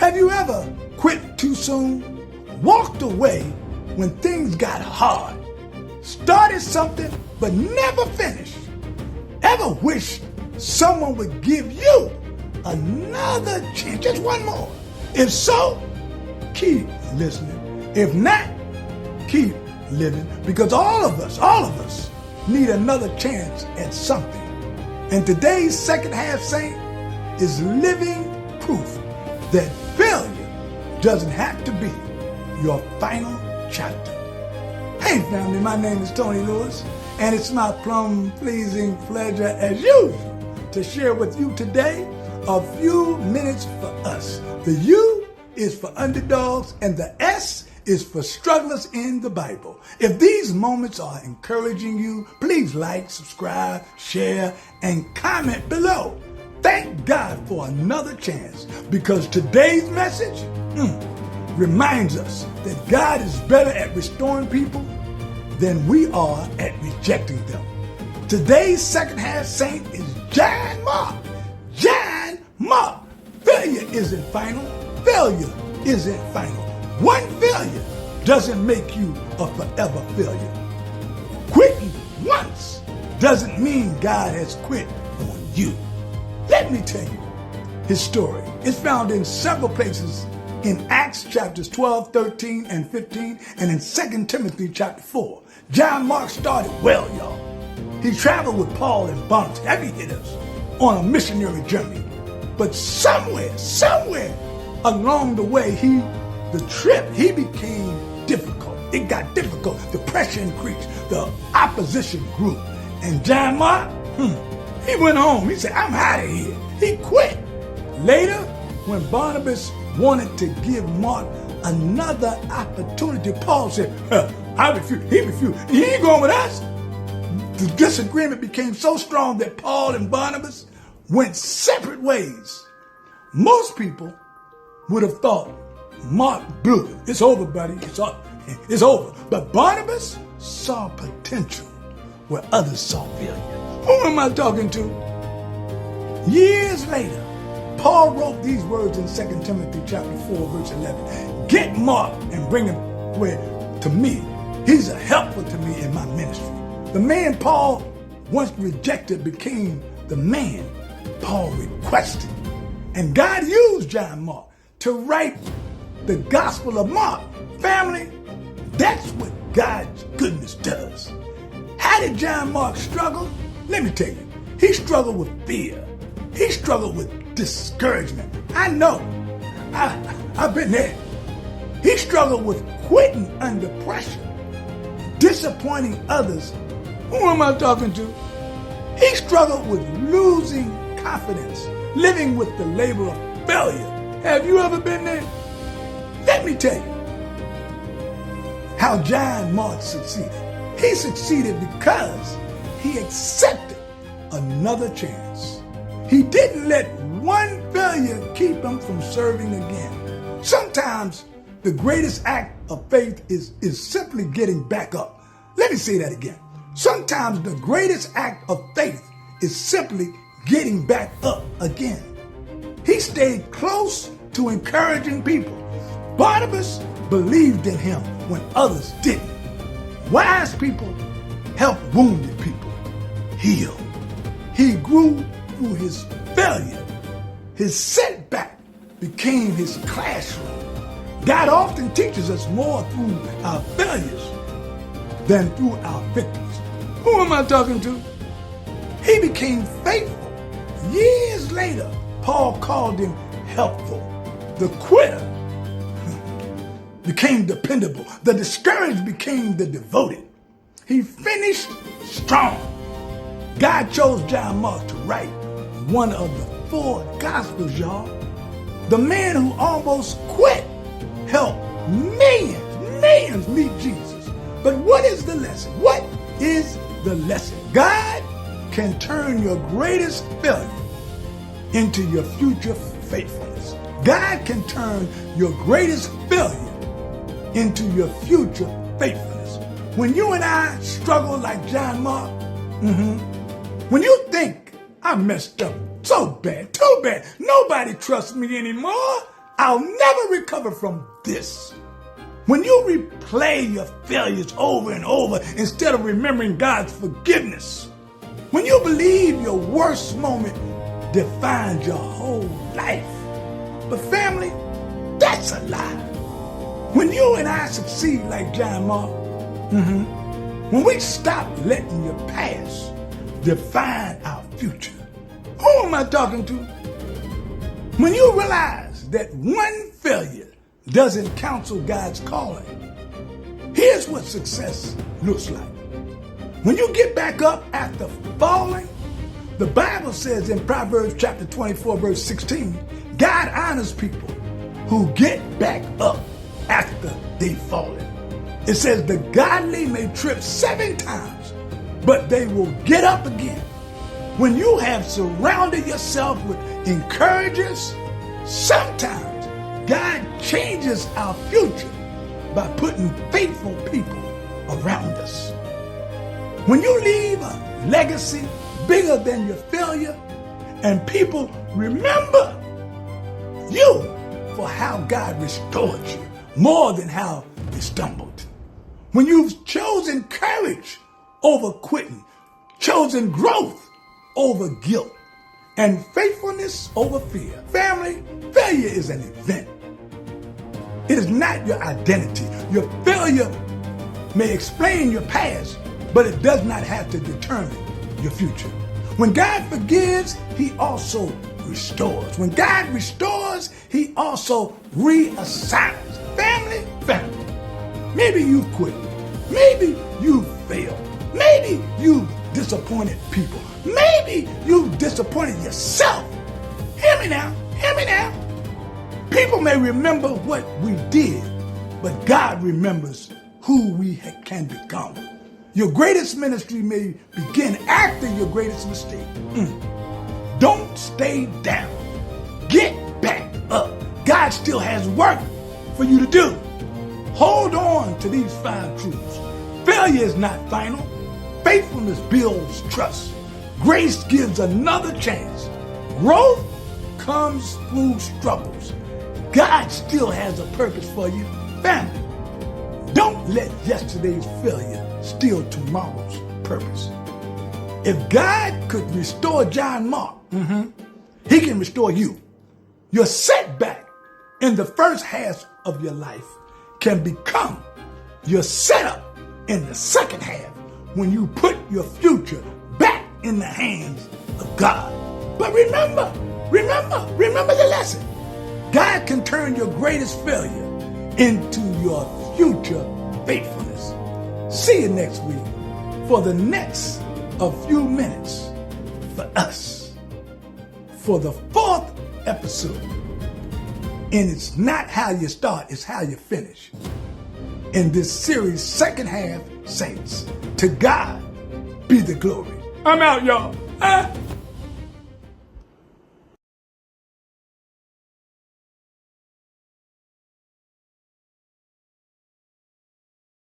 Have you ever quit too soon? Walked away when things got hard? Started something but never finished? Ever wish someone would give you another chance, just one more? If so, keep listening. If not, keep living, because all of us need another chance at something. And today's second half saint is living proof that failure doesn't have to be your final chapter. Hey family, my name is Tony Lewis, and it's my plum-pleasing pleasure as usual to share with you today a few minutes for us. The U is for underdogs and the S is for strugglers in the Bible. If these moments are encouraging you, please like, subscribe, share, and comment below. Thank God for another chance, because today's message reminds us that God is better at restoring people than we are at rejecting them. Today's second half saint is John Mark. John Mark. Failure isn't final. Failure isn't final. One failure doesn't make you a forever failure. Quitting once doesn't mean God has quit on you. Let me tell you his story. It's found in several places in Acts chapters 12, 13, and 15, and in 2 Timothy chapter 4. John Mark started well, y'all. He traveled with Paul and Barnabas, heavy hitters, on a missionary journey. But somewhere along the way, he became difficult. It got difficult. The pressure increased. The opposition grew. And John Mark, he went home. He said, I'm out of here. He quit. Later, when Barnabas wanted to give Mark another opportunity, Paul said, I refuse. He refused. He ain't going with us. The disagreement became so strong that Paul and Barnabas went separate ways. Most people would have thought, Mark blew it. It's over, buddy. It's over. But Barnabas saw potential where others saw failure. Who am I talking to? Years later, Paul wrote these words in 2 Timothy chapter 4, verse 11. Get Mark and bring him to me. He's a helper to me in my ministry. The man Paul once rejected became the man Paul requested. And God used John Mark to write the Gospel of Mark. Family, that's what God's goodness does. How did John Mark struggle? Let me tell you. He struggled with fear. He struggled with discouragement. I know. I've been there. He struggled with quitting under pressure, disappointing others. Who am I talking to? He struggled with losing confidence, living with the label of failure. Have you ever been there? Let me tell you how John Mark succeeded. He succeeded because he accepted another chance. He didn't let one failure keep him from serving again. Sometimes the greatest act of faith is simply getting back up. Let me say that again. Sometimes the greatest act of faith is simply getting back up again. He stayed close to encouraging people. Barnabas believed in him when others didn't. Wise people help wounded people heal. He grew through his failure. His setback became his classroom. God often teaches us more through our failures than through our victories. Who am I talking to? He became faithful. Years later, Paul called him helpful. The quitter became dependable. The discouraged became the devoted. He finished strong. God chose John Mark to write one of the 4 Gospels, y'all. The man who almost quit helped millions meet Jesus. But what is the lesson? What is the lesson? God can turn your greatest failure into your future faithfulness. God can turn your greatest failure into your future faithfulness. When you and I struggle like John Mark, when you think I messed up so bad, too bad, nobody trusts me anymore, I'll never recover from this. When you replay your failures over and over instead of remembering God's forgiveness, when you believe your worst moment defines your whole life. But family, that's a lie. When you and I succeed like John Mark, when we stop letting your past define our future, who am I talking to? When you realize that one failure doesn't cancel God's calling, here's what success looks like. When you get back up after falling, the Bible says in Proverbs chapter 24, verse 16, God honors people who get back up after they've fallen. It says the godly may trip 7 times, but they will get up again. When you have surrounded yourself with encouragers, sometimes God changes our future by putting faithful people around us. When you leave a legacy bigger than your failure, and people remember you for how God restored you more than how you stumbled. When you've chosen courage over quitting, chosen growth over guilt, and faithfulness over fear. Family, failure is an event. It is not your identity. Your failure may explain your past, but it does not have to determine your future. When God forgives, He also restores. When God restores, He also reassigns. Family, maybe you've quit. Maybe you've failed. Maybe you've disappointed people. Maybe you've disappointed yourself. Hear me now. People may remember what we did, but God remembers who we can become. Your greatest ministry may begin after your greatest mistake. Don't stay down. Get back up. God still has work for you to do. Hold on to these 5 truths. Failure is not final. Faithfulness builds trust. Grace gives another chance. Growth comes through struggles. God still has a purpose for you. Family, don't let yesterday's failure steal tomorrow's purpose. If God could restore John Mark, He can restore you. Your setback in the first half of your life can become your setup in the second half when you put your future back in the hands of God. But remember the lesson. God can turn your greatest failure into your future faithfulness. See you next week for the next a few minutes for us. For the 4th episode. And it's not how you start, it's how you finish. In this series, second half, Saints. To God be the glory. I'm out, y'all.